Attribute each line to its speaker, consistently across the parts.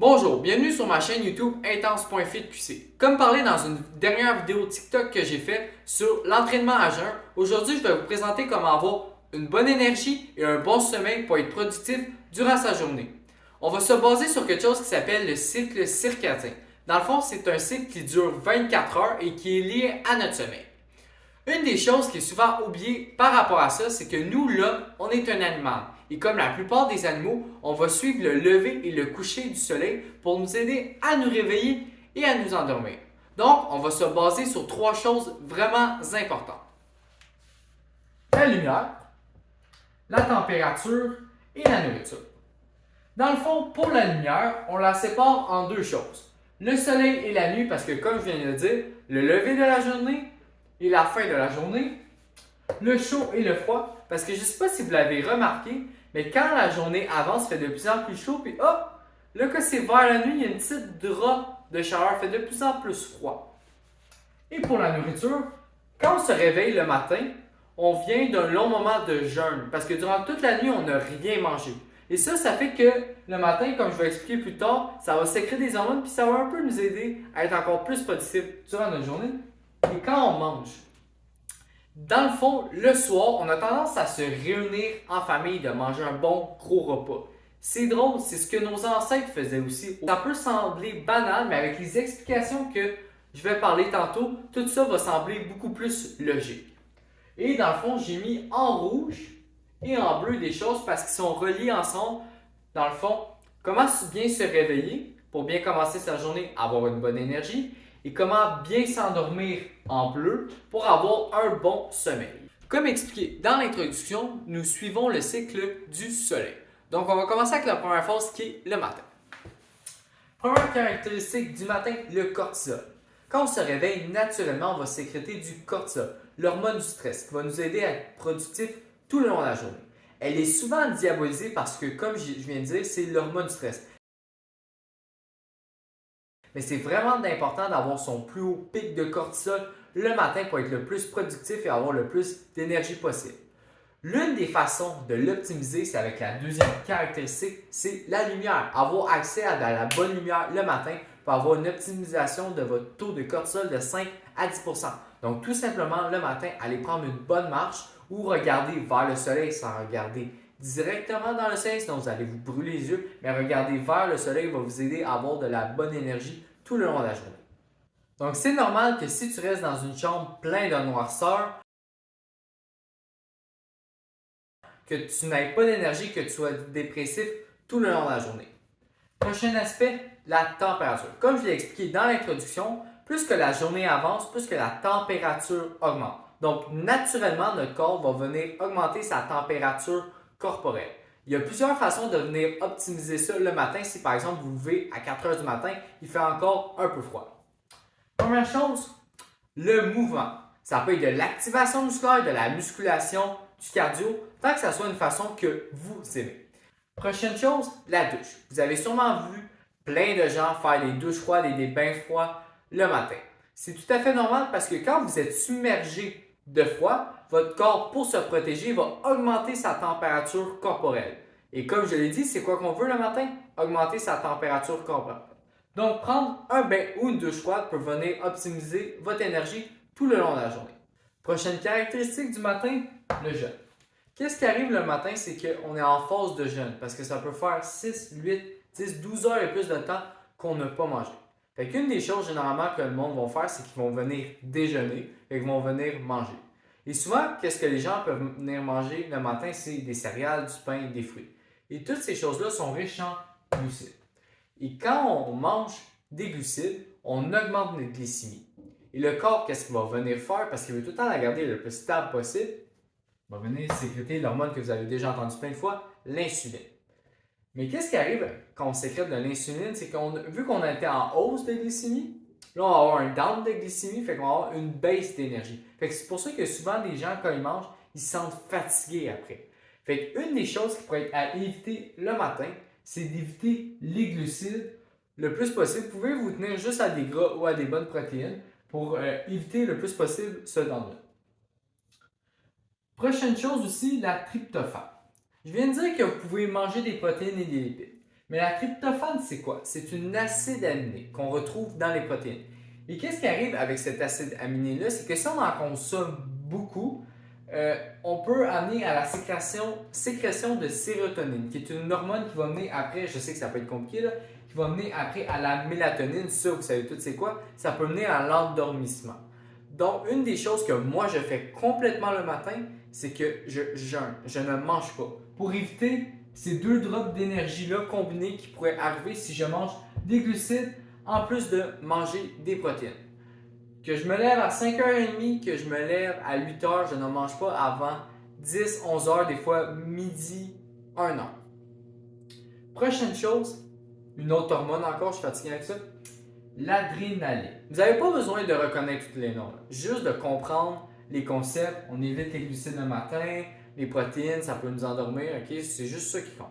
Speaker 1: Bonjour, bienvenue sur ma chaîne YouTube intense.fitqc. Comme parlé dans une dernière vidéo TikTok que j'ai faite sur l'entraînement à jeun, aujourd'hui je vais vous présenter comment avoir une bonne énergie et un bon sommeil pour être productif durant sa journée. On va se baser sur quelque chose qui s'appelle le cycle circadien. Dans le fond, c'est un cycle qui dure 24 heures et qui est lié à notre sommeil. Une des choses qui est souvent oubliée par rapport à ça, c'est que nous, l'homme, on est un animal. Et comme la plupart des animaux, on va suivre le lever et le coucher du soleil pour nous aider à nous réveiller et à nous endormir. Donc, on va se baser sur trois choses vraiment importantes. La lumière, la température et la nourriture. Dans le fond, pour la lumière, on la sépare en deux choses. Le soleil et la nuit, parce que comme je viens de le dire, le lever de la journée et la fin de la journée, le chaud et le froid, parce que je ne sais pas si vous l'avez remarqué, mais quand la journée avance, il fait de plus en plus chaud, puis hop, là que c'est vers la nuit, il y a une petite drap de chaleur, il fait de plus en plus froid. Et pour la nourriture, quand on se réveille le matin, on vient d'un long moment de jeûne, parce que durant toute la nuit, on n'a rien mangé. Et ça fait que le matin, comme je vais expliquer plus tard, ça va sécréter des hormones, puis ça va un peu nous aider à être encore plus productif durant notre journée. Et quand on mange, dans le fond, le soir, on a tendance à se réunir en famille, de manger un bon gros repas. C'est drôle, c'est ce que nos ancêtres faisaient aussi. Ça peut sembler banal, mais avec les explications que je vais parler tantôt, tout ça va sembler beaucoup plus logique. Et dans le fond, j'ai mis en rouge et en bleu des choses parce qu'ils sont reliés ensemble. Dans le fond, comment bien se réveiller pour bien commencer sa journée, avoir une bonne énergie, et comment bien s'endormir en bleu pour avoir un bon sommeil. Comme expliqué dans l'introduction, nous suivons le cycle du soleil. Donc, on va commencer avec la première phase qui est le matin. Première caractéristique du matin, le cortisol. Quand on se réveille, naturellement, on va sécréter du cortisol, l'hormone du stress, qui va nous aider à être productif tout le long de la journée. Elle est souvent diabolisée parce que, comme je viens de dire, c'est l'hormone du stress. Mais c'est vraiment important d'avoir son plus haut pic de cortisol le matin pour être le plus productif et avoir le plus d'énergie possible. L'une des façons de l'optimiser, c'est avec la deuxième caractéristique, c'est la lumière. Avoir accès à de la bonne lumière le matin pour avoir une optimisation de votre taux de cortisol de 5 à 10 %. Donc, tout simplement, le matin, allez prendre une bonne marche ou regarder vers le soleil sans regarder directement dans le soleil, sinon vous allez vous brûler les yeux, mais regarder vers le soleil va vous aider à avoir de la bonne énergie tout le long de la journée. Donc, c'est normal que si tu restes dans une chambre pleine de noirceur, que tu n'aies pas d'énergie, que tu sois dépressif tout le long de la journée. Prochain aspect, la température. Comme je l'ai expliqué dans l'introduction, plus que la journée avance, plus que la température augmente. Donc, naturellement, notre corps va venir augmenter sa température corporelle. Il y a plusieurs façons de venir optimiser ça le matin. Si par exemple vous vous levez à 4 heures du matin, il fait encore un peu froid. Première chose, le mouvement. Ça peut être de l'activation musculaire, de la musculation, du cardio, tant que ça soit une façon que vous aimez. Prochaine chose, la douche. Vous avez sûrement vu plein de gens faire des douches froides et des bains froids le matin. C'est tout à fait normal parce que quand vous êtes submergé de froid, votre corps, pour se protéger, va augmenter sa température corporelle. Et comme je l'ai dit, c'est quoi qu'on veut le matin? Augmenter sa température corporelle. Donc, prendre un bain ou une douche froide peut venir optimiser votre énergie tout le long de la journée. Prochaine caractéristique du matin, le jeûne. Qu'est-ce qui arrive le matin, c'est qu'on est en phase de jeûne parce que ça peut faire 6, 8, 10, 12 heures et plus de temps qu'on n'a pas mangé. Fait qu'une des choses généralement que le monde va faire, c'est qu'ils vont venir déjeuner et qu'ils vont venir manger. Et souvent, qu'est-ce que les gens peuvent venir manger le matin, c'est des céréales, du pain, des fruits. Et toutes ces choses-là sont riches en glucides. Et quand on mange des glucides, on augmente notre glycémie. Et le corps, qu'est-ce qu'il va venir faire? Parce qu'il veut tout le temps la garder le plus stable possible, il va venir sécréter l'hormone que vous avez déjà entendu plein de fois, l'insuline. Mais qu'est-ce qui arrive quand on sécrète de l'insuline? C'est qu'on, vu qu'on a été en hausse de glycémie, là on va avoir un down de glycémie, fait qu'on va avoir une baisse d'énergie. Fait que c'est pour ça que souvent les gens, quand ils mangent, ils se sentent fatigués après. Fait qu'une des choses qui pourrait être à éviter le matin, c'est d'éviter les glucides le plus possible. Vous pouvez vous tenir juste à des gras ou à des bonnes protéines pour éviter le plus possible ce danger. Prochaine chose aussi, la tryptophane. Je viens de dire que vous pouvez manger des protéines et des lipides. Mais la tryptophane, c'est quoi? C'est une acide aminé qu'on retrouve dans les protéines. Et qu'est-ce qui arrive avec cet acide aminé-là? C'est que si on en consomme beaucoup, on peut amener à la sécrétion de sérotonine, qui est une hormone qui va mener après, je sais que ça peut être compliqué, là, qui va mener après à la mélatonine. Ça, vous savez tout c'est quoi? Ça peut mener à l'endormissement. Donc, une des choses que moi je fais complètement le matin, c'est que je jeûne, je ne mange pas. Pour éviter ces deux drops d'énergie-là combinés qui pourraient arriver si je mange des glucides en plus de manger des protéines. Que je me lève à 5h30, que je me lève à 8h, je ne mange pas avant 10, 11h, des fois midi, 1h. Prochaine chose, une autre hormone encore, je suis fatigué avec ça, l'adrénaline. Vous n'avez pas besoin de reconnaître tous les noms, juste de comprendre les concepts. On évite les glucides le matin, les protéines, ça peut nous endormir, ok? C'est juste ça qui compte.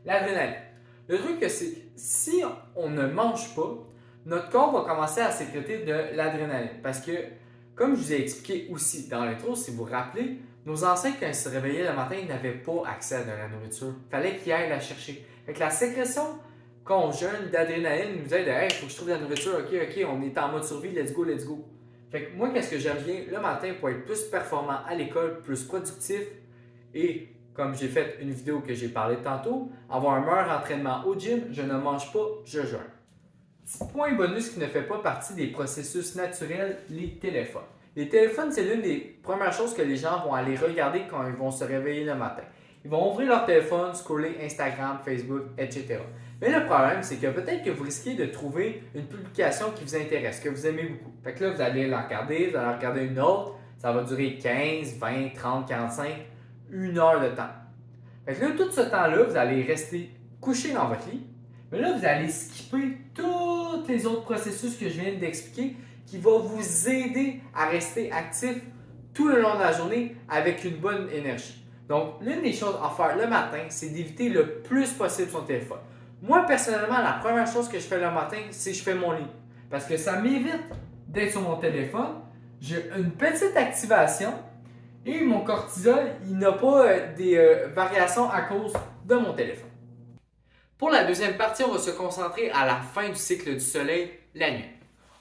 Speaker 1: L'adrénaline. Le truc, c'est si on ne mange pas, notre corps va commencer à sécréter de l'adrénaline. Parce que, comme je vous ai expliqué aussi dans l'intro, si vous vous rappelez, nos ancêtres, quand ils se réveillaient le matin, ils n'avaient pas accès à de la nourriture. Il fallait qu'ils aillent la chercher. Fait que la sécrétion, quand on jeûne d'adrénaline, nous aide à « Hey, il faut que je trouve de la nourriture. Ok, on est en mode survie, let's go, let's go. » Fait que moi, qu'est-ce que j'aime bien le matin pour être plus performant à l'école, plus productif et comme j'ai fait une vidéo que j'ai parlé tantôt, avoir un meilleur entraînement au gym, je ne mange pas, je jeûne. Petit point bonus qui ne fait pas partie des processus naturels, les téléphones. Les téléphones, c'est l'une des premières choses que les gens vont aller regarder quand ils vont se réveiller le matin. Ils vont ouvrir leur téléphone, scroller Instagram, Facebook, etc. Mais le problème, c'est que peut-être que vous risquez de trouver une publication qui vous intéresse, que vous aimez beaucoup. Fait que là, vous allez la regarder, vous allez en regarder une autre, ça va durer 15, 20, 30, 45, 1 heure de temps. Fait que là, tout ce temps-là, vous allez rester couché dans votre lit, mais là, vous allez skipper tous les autres processus que je viens d'expliquer qui vont vous aider à rester actif tout le long de la journée avec une bonne énergie. Donc, l'une des choses à faire le matin, c'est d'éviter le plus possible son téléphone. Moi, personnellement, la première chose que je fais le matin, c'est que je fais mon lit. Parce que ça m'évite d'être sur mon téléphone. J'ai une petite activation et mon cortisol, il n'a pas des variations à cause de mon téléphone. Pour la deuxième partie, on va se concentrer à la fin du cycle du soleil, la nuit.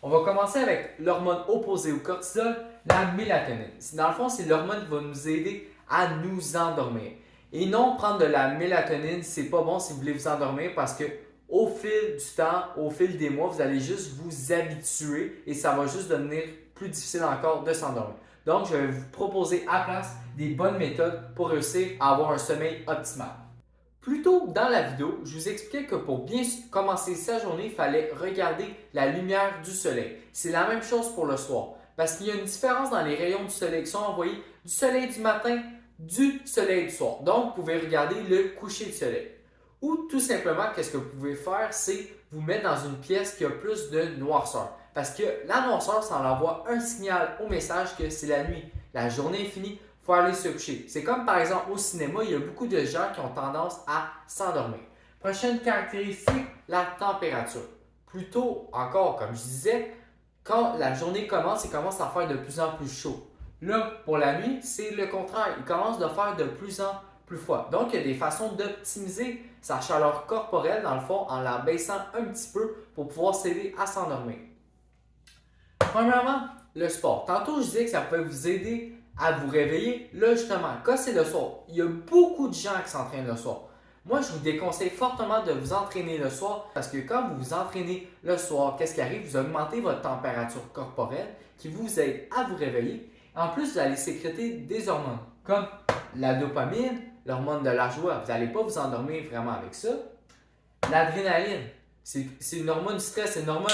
Speaker 1: On va commencer avec l'hormone opposée au cortisol, la mélatonine. Dans le fond, c'est l'hormone qui va nous aider à nous endormir. Et non, prendre de la mélatonine, c'est pas bon si vous voulez vous endormir parce que au fil du temps, au fil des mois, vous allez juste vous habituer et ça va juste devenir plus difficile encore de s'endormir. Donc, je vais vous proposer à la place des bonnes méthodes pour réussir à avoir un sommeil optimal. Plus tôt dans la vidéo, je vous expliquais que pour bien commencer sa journée, il fallait regarder la lumière du soleil. C'est la même chose pour le soir parce qu'il y a une différence dans les rayons du soleil qui sont envoyés du soleil du matin, du soleil du soir. Donc, vous pouvez regarder le coucher du soleil. Ou tout simplement, qu'est-ce que vous pouvez faire, c'est vous mettre dans une pièce qui a plus de noirceur. Parce que la noirceur, ça envoie un signal au message que c'est la nuit. La journée est finie, il faut aller se coucher. C'est comme par exemple au cinéma, il y a beaucoup de gens qui ont tendance à s'endormir. Prochaine caractéristique, la température. Plutôt encore, comme je disais, quand la journée commence, il commence à faire de plus en plus chaud. Là, pour la nuit, c'est le contraire. Il commence de faire de plus en plus froid. Donc, il y a des façons d'optimiser sa chaleur corporelle, dans le fond, en la baissant un petit peu pour pouvoir s'aider à s'endormir. Premièrement, le sport. Tantôt, je disais que ça pouvait vous aider à vous réveiller. Là, justement, quand c'est le soir, il y a beaucoup de gens qui s'entraînent le soir. Moi, je vous déconseille fortement de vous entraîner le soir parce que quand vous vous entraînez le soir, qu'est-ce qui arrive? Vous augmentez votre température corporelle qui vous aide à vous réveiller. En plus, vous allez sécréter des hormones comme la dopamine, l'hormone de la joie. Vous n'allez pas vous endormir vraiment avec ça. L'adrénaline, c'est une hormone du stress, c'est une hormone,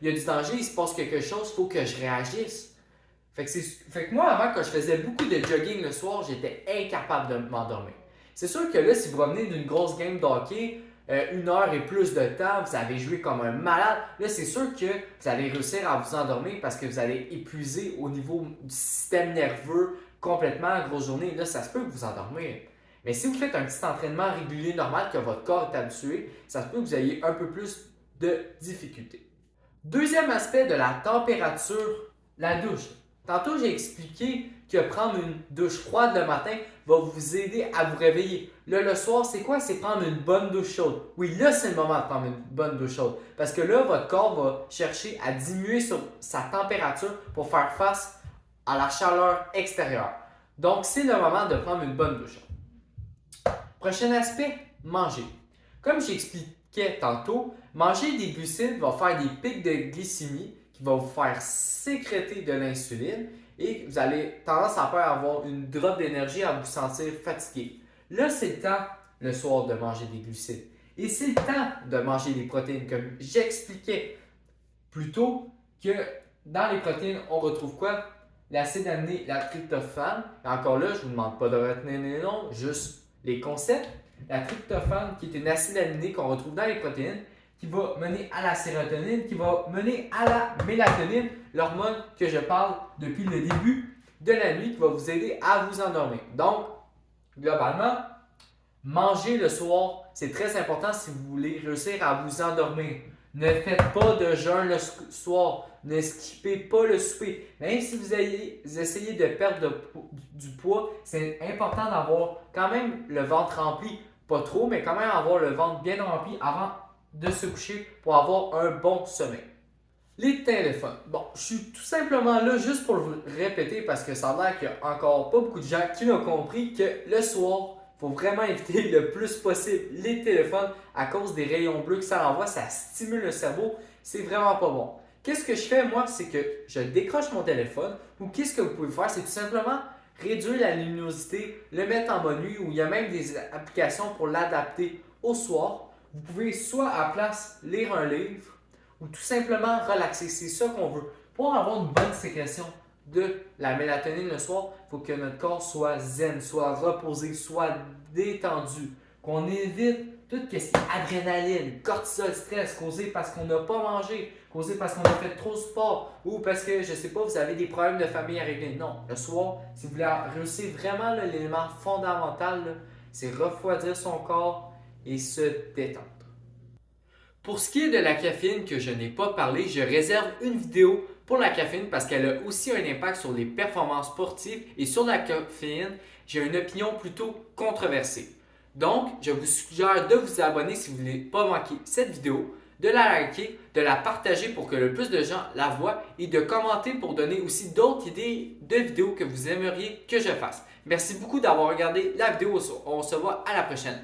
Speaker 1: il y a du danger, il se passe quelque chose, il faut que je réagisse. Fait que moi, avant, quand je faisais beaucoup de jogging le soir, j'étais incapable de m'endormir. C'est sûr que là, si vous revenez d'une grosse game de hockey, 1 heure et plus de temps, vous avez joué comme un malade. Là, c'est sûr que vous allez réussir à vous endormir parce que vous allez épuiser au niveau du système nerveux complètement, grosse journée. Là, ça se peut que vous endormir. Mais si vous faites un petit entraînement régulier normal que votre corps est habitué, ça se peut que vous ayez un peu plus de difficultés. Deuxième aspect de la température, la douche. Tantôt, j'ai expliqué que prendre une douche froide le matin va vous aider à vous réveiller. Là, le soir, c'est quoi? C'est prendre une bonne douche chaude. Oui, là, c'est le moment de prendre une bonne douche chaude. Parce que là, votre corps va chercher à diminuer sa température pour faire face à la chaleur extérieure. Donc, c'est le moment de prendre une bonne douche chaude. Prochain aspect, manger. Comme j'expliquais tantôt, manger des glucides va faire des pics de glycémie qui vont vous faire sécréter de l'insuline et vous allez tendance à avoir une drop d'énergie à vous sentir fatigué. Là, c'est le temps le soir de manger des glucides. Et c'est le temps de manger des protéines. Comme j'expliquais plus tôt que dans les protéines, on retrouve quoi? L'acide aminé, la tryptophane. Et encore là, je ne vous demande pas de retenir les noms, juste les concepts. La tryptophane, qui est une acide aminé qu'on retrouve dans les protéines, qui va mener à la sérotonine, qui va mener à la mélatonine, l'hormone que je parle depuis le début de la nuit, qui va vous aider à vous endormir. Donc, globalement, manger le soir, c'est très important si vous voulez réussir à vous endormir. Ne faites pas de jeûne le soir. Ne skippez pas le souper. Même si vous essayez de perdre du poids, c'est important d'avoir quand même le ventre rempli. Pas trop, mais quand même avoir le ventre bien rempli avant de se coucher pour avoir un bon sommeil. Les téléphones. Bon, je suis tout simplement là juste pour vous répéter parce que ça a l'air qu'il n'y a encore pas beaucoup de gens qui l'ont compris que le soir, il faut vraiment éviter le plus possible les téléphones à cause des rayons bleus que ça envoie. Ça stimule le cerveau. C'est vraiment pas bon. Qu'est-ce que je fais moi? C'est que je décroche mon téléphone ou qu'est-ce que vous pouvez faire? C'est tout simplement réduire la luminosité, le mettre en mode nuit ou il y a même des applications pour l'adapter au soir. Vous pouvez soit à la place lire un livre ou tout simplement relaxer. C'est ça qu'on veut. Pour avoir une bonne sécrétion de la mélatonine le soir, il faut que notre corps soit zen, soit reposé, soit détendu. Qu'on évite tout ce qui est adrénaline, cortisol, stress causé parce qu'on n'a pas mangé, causé parce qu'on a fait trop de sport ou parce que, je ne sais pas, vous avez des problèmes de famille à régler. Non, le soir, si vous voulez réussir vraiment l'élément fondamental, c'est refroidir son corps et se détendre. Pour ce qui est de la caféine que je n'ai pas parlé, je réserve une vidéo pour la caféine parce qu'elle a aussi un impact sur les performances sportives et sur la caféine, j'ai une opinion plutôt controversée. Donc, je vous suggère de vous abonner si vous ne voulez pas manquer cette vidéo, de la liker, de la partager pour que le plus de gens la voient et de commenter pour donner aussi d'autres idées de vidéos que vous aimeriez que je fasse. Merci beaucoup d'avoir regardé la vidéo. On se voit à la prochaine.